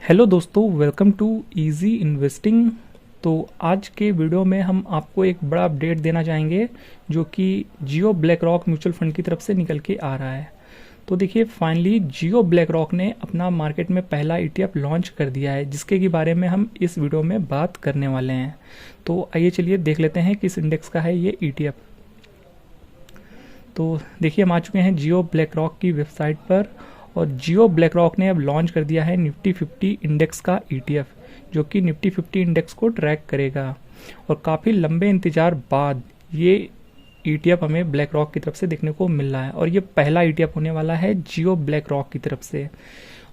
Hello दोस्तों, welcome to easy investing. तो आज के वीडियो में हम आपको एक बड़ा अपडेट देना चाहेंगे जो कि जियो ब्लैक रॉक म्यूचुअल फंड की तरफ से निकल के आ रहा है। तो देखिए, फाइनली जियो ब्लैक रॉक ने अपना मार्केट में पहला ईटीएफ लॉन्च कर दिया है, जिसके के बारे में हम इस वीडियो में बात करने वाले हैं। तो आइए चलिए देख लेते हैं किस इंडेक्स का है ये ईटीएफ। तो देखिए, हम आ चुके हैं जियो ब्लैक रॉक की वेबसाइट पर और जियो ब्लैक रॉक ने अब लॉन्च कर दिया है निफ्टी 50 इंडेक्स का ईटीएफ, जो कि निफ्टी 50 इंडेक्स को ट्रैक करेगा। और काफ़ी लंबे इंतजार बाद ये ईटीएफ हमें ब्लैक रॉक की तरफ से देखने को मिल रहा है और ये पहला ईटीएफ होने वाला है जियो ब्लैक रॉक की तरफ से।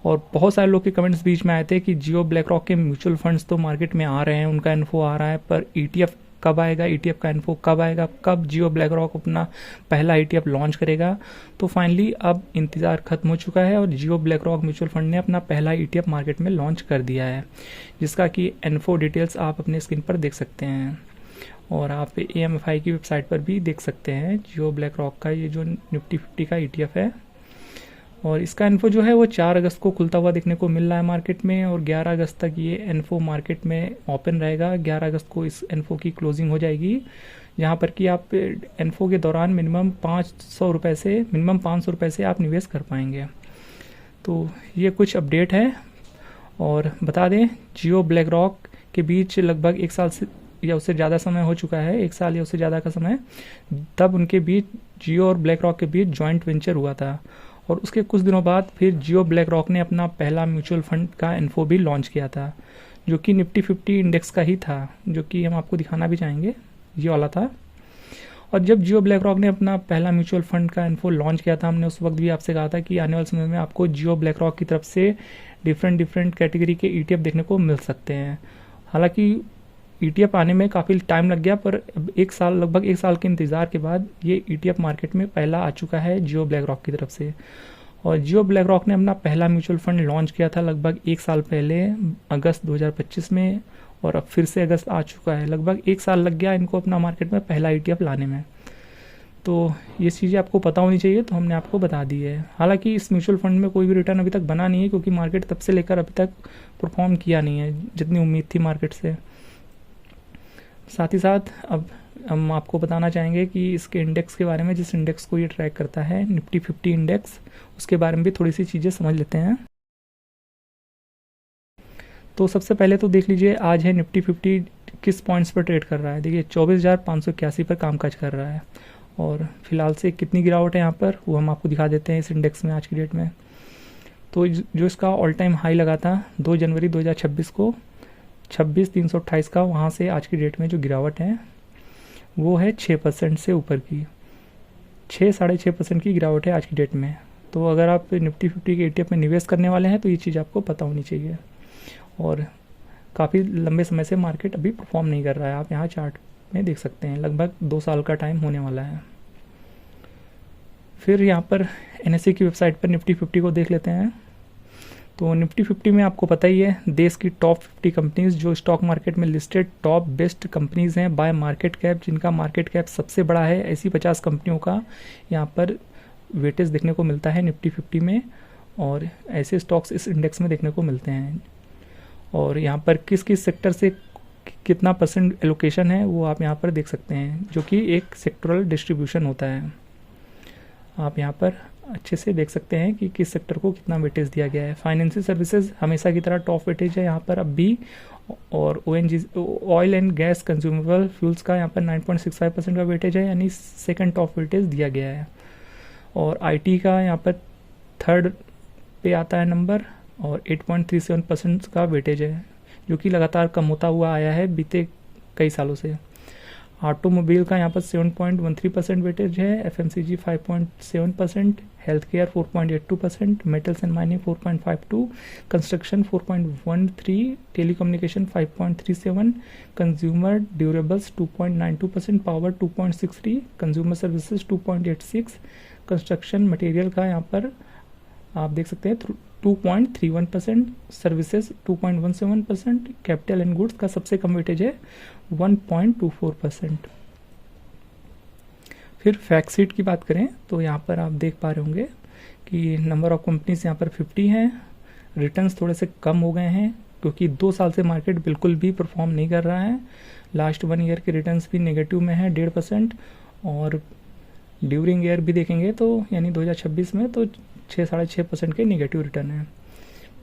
और बहुत सारे लोग के कमेंट्स बीच में आए थे कि जियो ब्लैक रॉक के म्यूचुअल फंड्स तो मार्केट में आ रहे हैं, उनका इन्फो आ रहा है, पर ईटीएफ कब आएगा, ईटीएफ का इन्फो कब आएगा, कब जियो ब्लैक रॉक अपना पहला ईटीएफ लॉन्च करेगा। तो फाइनली अब इंतजार खत्म हो चुका है और जियो ब्लैक रॉक म्यूचुअल फंड ने अपना पहला ईटीएफ मार्केट में लॉन्च कर दिया है, जिसका कि इन्फो डिटेल्स आप अपने स्क्रीन पर देख सकते हैं और आप एएमएफआई की वेबसाइट पर भी देख सकते हैं। जियो ब्लैक रॉक का ये जो निफ्टी 50 का ईटीएफ है और इसका इन्फो जो है वो 4 अगस्त को खुलता हुआ देखने को मिल रहा है मार्केट में और 11 अगस्त तक ये इन्फो मार्केट में ओपन रहेगा। 11 अगस्त को इस इन्फो की क्लोजिंग हो जाएगी, जहाँ पर कि आप इन्फो के दौरान मिनिमम 500 रुपये से मिनिमम 500 रुपये से आप निवेश कर पाएंगे। तो ये कुछ अपडेट है। और बता दें, जियो ब्लैक रॉक के बीच लगभग 1 साल से या उससे ज़्यादा समय हो चुका है, 1 साल या उससे ज़्यादा का समय, तब उनके बीच जियो और ब्लैक रॉक के बीच जॉइंट वेंचर हुआ था। और उसके कुछ दिनों बाद फिर जियो ब्लैक रॉक ने अपना पहला म्यूचुअल फंड का इन्फो भी लॉन्च किया था, जो कि निफ्टी 50 इंडेक्स का ही था, जो कि हम आपको दिखाना भी चाहेंगे, ये वाला था। और जब जियो ब्लैक रॉक ने अपना पहला म्यूचुअल फंड का इन्फो लॉन्च किया था, हमने उस वक्त भी आपसे कहा था कि आने वाले समय में आपको जियो ब्लैक रॉक की तरफ से डिफरेंट कैटेगरी के ईटीएफ देखने को मिल सकते हैं। हालांकि ईटीएफ आने में काफ़ी टाइम लग गया, पर लगभग 1 साल के इंतज़ार के बाद ये ईटीएफ मार्केट में पहला आ चुका है जियो ब्लैक रॉक की तरफ से। और जियो ब्लैक रॉक ने अपना पहला म्यूचुअल फंड लॉन्च किया था लगभग 1 साल पहले, अगस्त 2025 में, और अब फिर से अगस्त आ चुका है। लगभग 1 साल लग गया इनको अपना मार्केट में पहला ईटीएफ लाने में। तो ये चीज़ें आपको पता होनी चाहिए, तो हमने आपको बता दी है। हालांकि इस म्यूचुअल फंड में कोई भी रिटर्न अभी तक बना नहीं है, क्योंकि मार्केट तब से लेकर अभी तक परफॉर्म किया नहीं है जितनी उम्मीद थी मार्केट से। साथ ही साथ अब हम आपको बताना चाहेंगे कि इसके इंडेक्स के बारे में, जिस इंडेक्स को ये ट्रैक करता है निफ्टी 50 इंडेक्स, उसके बारे में भी थोड़ी सी चीज़ें समझ लेते हैं। तो सबसे पहले तो देख लीजिए, आज है निफ्टी 50 किस पॉइंट्स पर ट्रेड कर रहा है। देखिए, 24,581 पर कामकाज कर रहा है और फिलहाल से कितनी गिरावट है यहाँ पर वो हम आपको दिखा देते हैं इस इंडेक्स में आज की डेट में। तो जो इसका ऑल टाइम हाई लगा था 2 जनवरी 2026 को 26,328 का, वहाँ से आज की डेट में जो गिरावट है वो है 6% से ऊपर की, 6-6.5% की गिरावट है आज की डेट में। तो अगर आप निफ्टी 50 के ईटीएफ में निवेश करने वाले हैं तो ये चीज़ आपको पता होनी चाहिए। और काफ़ी लंबे समय से मार्केट अभी परफॉर्म नहीं कर रहा है, आप यहाँ चार्ट में देख सकते हैं, लगभग 2 साल का टाइम होने वाला है। फिर यहाँ पर एनएसई की वेबसाइट पर निफ्टी 50 को देख लेते हैं। तो निफ्टी 50 में आपको पता ही है, देश की टॉप 50 कंपनीज जो स्टॉक मार्केट में लिस्टेड टॉप बेस्ट कंपनीज हैं बाय मार्केट कैप, जिनका मार्केट कैप सबसे बड़ा है, ऐसी 50 कंपनियों का यहाँ पर वेटेज देखने को मिलता है निफ्टी 50 में। और ऐसे स्टॉक्स इस इंडेक्स में देखने को मिलते हैं। और यहाँ पर किस किस सेक्टर से कितना % एलोकेशन है वो आप यहाँ पर देख सकते हैं, जो कि एक सेक्टरल डिस्ट्रीब्यूशन होता है। आप यहाँ पर अच्छे से देख सकते हैं कि किस सेक्टर को कितना वेटेज दिया गया है। फाइनेंशियल सर्विसेज हमेशा की तरह टॉप वेटेज है यहाँ पर अब भी, और oil and gas consumable fuels का यहाँ पर 9.65% का वेटेज है, यानी सेकंड टॉप वेटेज दिया गया है। और आईटी का यहाँ पर थर्ड पे आता है नंबर और 8.37% का वेटेज है, जो कि लगातार कम होता हुआ आया है बीते कई सालों से। ऑटोमोबाइल का यहाँ पर 7.13% वेटेज है, FMCG 5.7%, health care 4.82%, metals and mining 4.52%, construction 4.13%, telecommunication 5.37%, consumer durables 2.92%, power 2.63%, consumer services 2.86%, construction material का यहाँ पर आप देख सकते हैं 2.31%, सर्विसेज 2.17%, कैपिटल एंड गुड्स का सबसे कम वेटेज है 1.24%। फिर फैक्ट शीट की बात करें तो यहाँ पर आप देख पा रहे होंगे कि नंबर ऑफ कंपनीज यहाँ पर 50 हैं, रिटर्न्स थोड़े से कम हो गए हैं क्योंकि 2 साल से मार्केट बिल्कुल भी परफॉर्म नहीं कर रहा है। लास्ट 1 ईयर के रिटर्न्स भी नेगेटिव में है 1.5%, और ड्यूरिंग ईयर भी देखेंगे तो यानी 2026 में तो 6-6.5% के नेगेटिव रिटर्न है।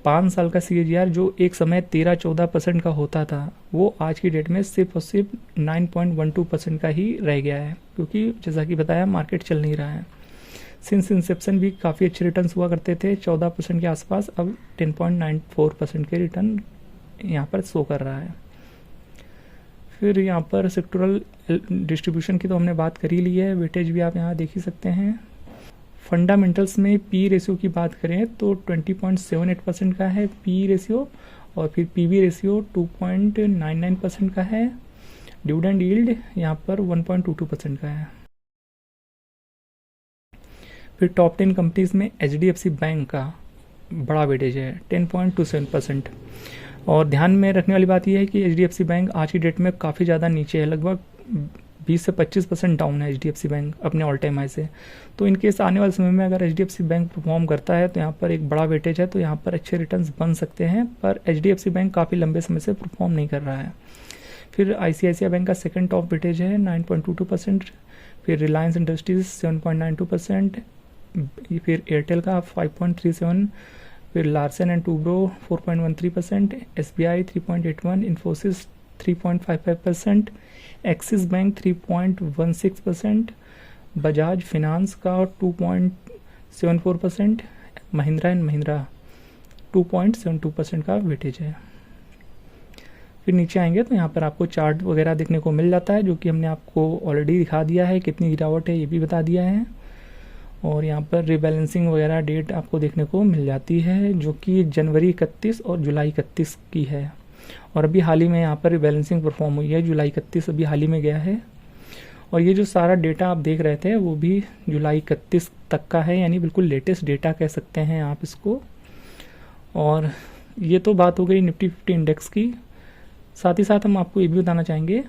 5 साल का CAGR जो एक समय 13-14% का होता था, वो आज की डेट में सिर्फ और सिर्फ 9.12% का ही रह गया है, क्योंकि जैसा कि बताया मार्केट चल नहीं रहा है। सिंस इंसेप्शन भी काफ़ी अच्छे रिटर्न्स हुआ करते थे 14% के आसपास, अब 10.94% के रिटर्न यहाँ पर शो कर रहा है। फिर यहाँ पर सेक्टोरल डिस्ट्रीब्यूशन की तो हमने बात कर ही ली है, वेटेज भी आप यहाँ देख ही सकते हैं। फंडामेंटल्स में पी रेशियो की बात करें तो 20.78% का है पी रेशियो, और फिर पीबी रेशियो 2.99% का है। डिविडेंड यील्ड यहाँ पर 1.22% का है। फिर टॉप 10 कंपनीज में HDFC बैंक का बड़ा वेटेज है 10.27%। और ध्यान में रखने वाली बात यह है कि HDFC बैंक आज की डेट में काफ़ी ज़्यादा नीचे है, लगभग 20 से 25% डाउन है HDFC बैंक अपने ऑल टाइम हाई से। तो इनकेस आने वाले समय में अगर HDFC बैंक परफॉर्म करता है तो यहाँ पर एक बड़ा वेटेज है, तो यहाँ पर अच्छे रिटर्न्स बन सकते हैं, पर HDFC बैंक काफ़ी लंबे समय से परफॉर्म नहीं कर रहा है। फिर ICICI बैंक का सेकंड टॉप वेटेज है 9.22%, फिर रिलायंस इंडस्ट्रीज 7.92%, फिर एयरटेल का 5.37%, फिर Larsen and Toubro 4.13%, SBI 3.81%, Infosys 3.55%, axis bank 3.16%, Bajaj finance का 2.74%, महिंद्रा एंड महिंद्रा 2.72% का वेटेज है। फिर नीचे आएंगे तो यहाँ पर आपको चार्ट वगैरह देखने को मिल जाता है, जो कि हमने आपको ऑलरेडी दिखा दिया है, कितनी गिरावट है ये भी बता दिया है। और यहाँ पर रिबैलेंसिंग वगैरह डेट आपको देखने को मिल जाती है, जो कि जनवरी 31 और जुलाई 31 की है। और अभी हाल ही में यहाँ पर रिबैलेंसिंग परफॉर्म हुई है, जुलाई 31 अभी हाल ही में गया है। और ये जो सारा डेटा आप देख रहे थे वो भी जुलाई 31 तक का है, यानी बिल्कुल लेटेस्ट डेटा कह सकते हैं आप इसको। और ये तो बात हो गई निफ्टी 50 इंडेक्स की। साथ ही साथ हम आपको ये भी बताना चाहेंगे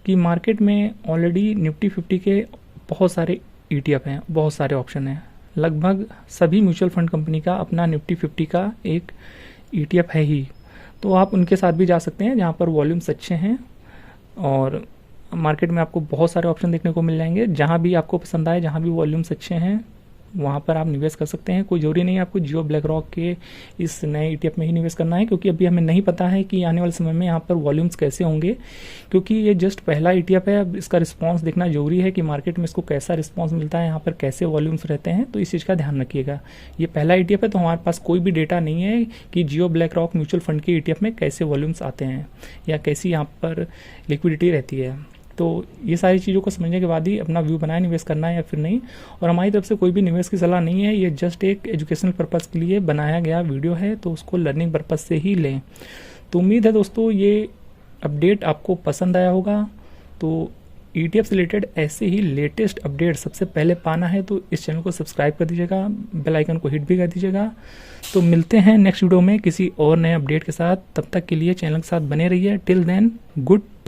कि मार्केट में ऑलरेडी निफ्टी 50 के बहुत सारे ETF हैं, बहुत सारे ऑप्शन हैं। लगभग सभी म्यूचुअल फंड कंपनी का अपना निफ्टी 50 का एक ETF है ही, तो आप उनके साथ भी जा सकते हैं जहाँ पर वॉल्यूम्स अच्छे हैं। और मार्केट में आपको बहुत सारे ऑप्शन देखने को मिल जाएंगे, जहाँ भी आपको पसंद आए, जहाँ भी वॉल्यूम्स अच्छे हैं वहाँ पर आप निवेश कर सकते हैं। कोई जरूरी नहीं है आपको जियो ब्लैक रॉक के इस नए ETF में ही निवेश करना है, क्योंकि अभी हमें नहीं पता है कि आने वाले समय में यहाँ पर वॉल्यूम्स कैसे होंगे, क्योंकि ये जस्ट पहला ETF है। अब इसका रिस्पांस देखना जरूरी है कि मार्केट में इसको कैसा रिस्पांस मिलता है, यहाँ पर कैसे वॉल्यूम्स रहते हैं, तो इस चीज़ का ध्यान रखिएगा। ये पहला ETF है, तो हमारे पास कोई भी डेटा नहीं है कि जियो ब्लैक रॉक म्यूचुअल फंड के ETF में कैसे वॉल्यूम्स आते हैं या कैसी यहाँ पर लिक्विडिटी रहती है। तो ये सारी चीज़ों को समझने के बाद ही अपना व्यू बनाए निवेश करना है या फिर नहीं। और हमारी तरफ से कोई भी निवेश की सलाह नहीं है, ये जस्ट एक एजुकेशनल पर्पस के लिए बनाया गया वीडियो है, तो उसको लर्निंग पर्पस से ही लें। तो उम्मीद है दोस्तों ये अपडेट आपको पसंद आया होगा। तो ETF से रिलेटेड ऐसे ही लेटेस्ट अपडेट सबसे पहले पाना है तो इस चैनल को सब्सक्राइब कर दीजिएगा, बेल आइकन को हिट भी कर दीजिएगा। तो मिलते हैं नेक्स्ट वीडियो में किसी और नए अपडेट के साथ, तब तक के लिए चैनल के साथ बने रहिए। Till then good bye.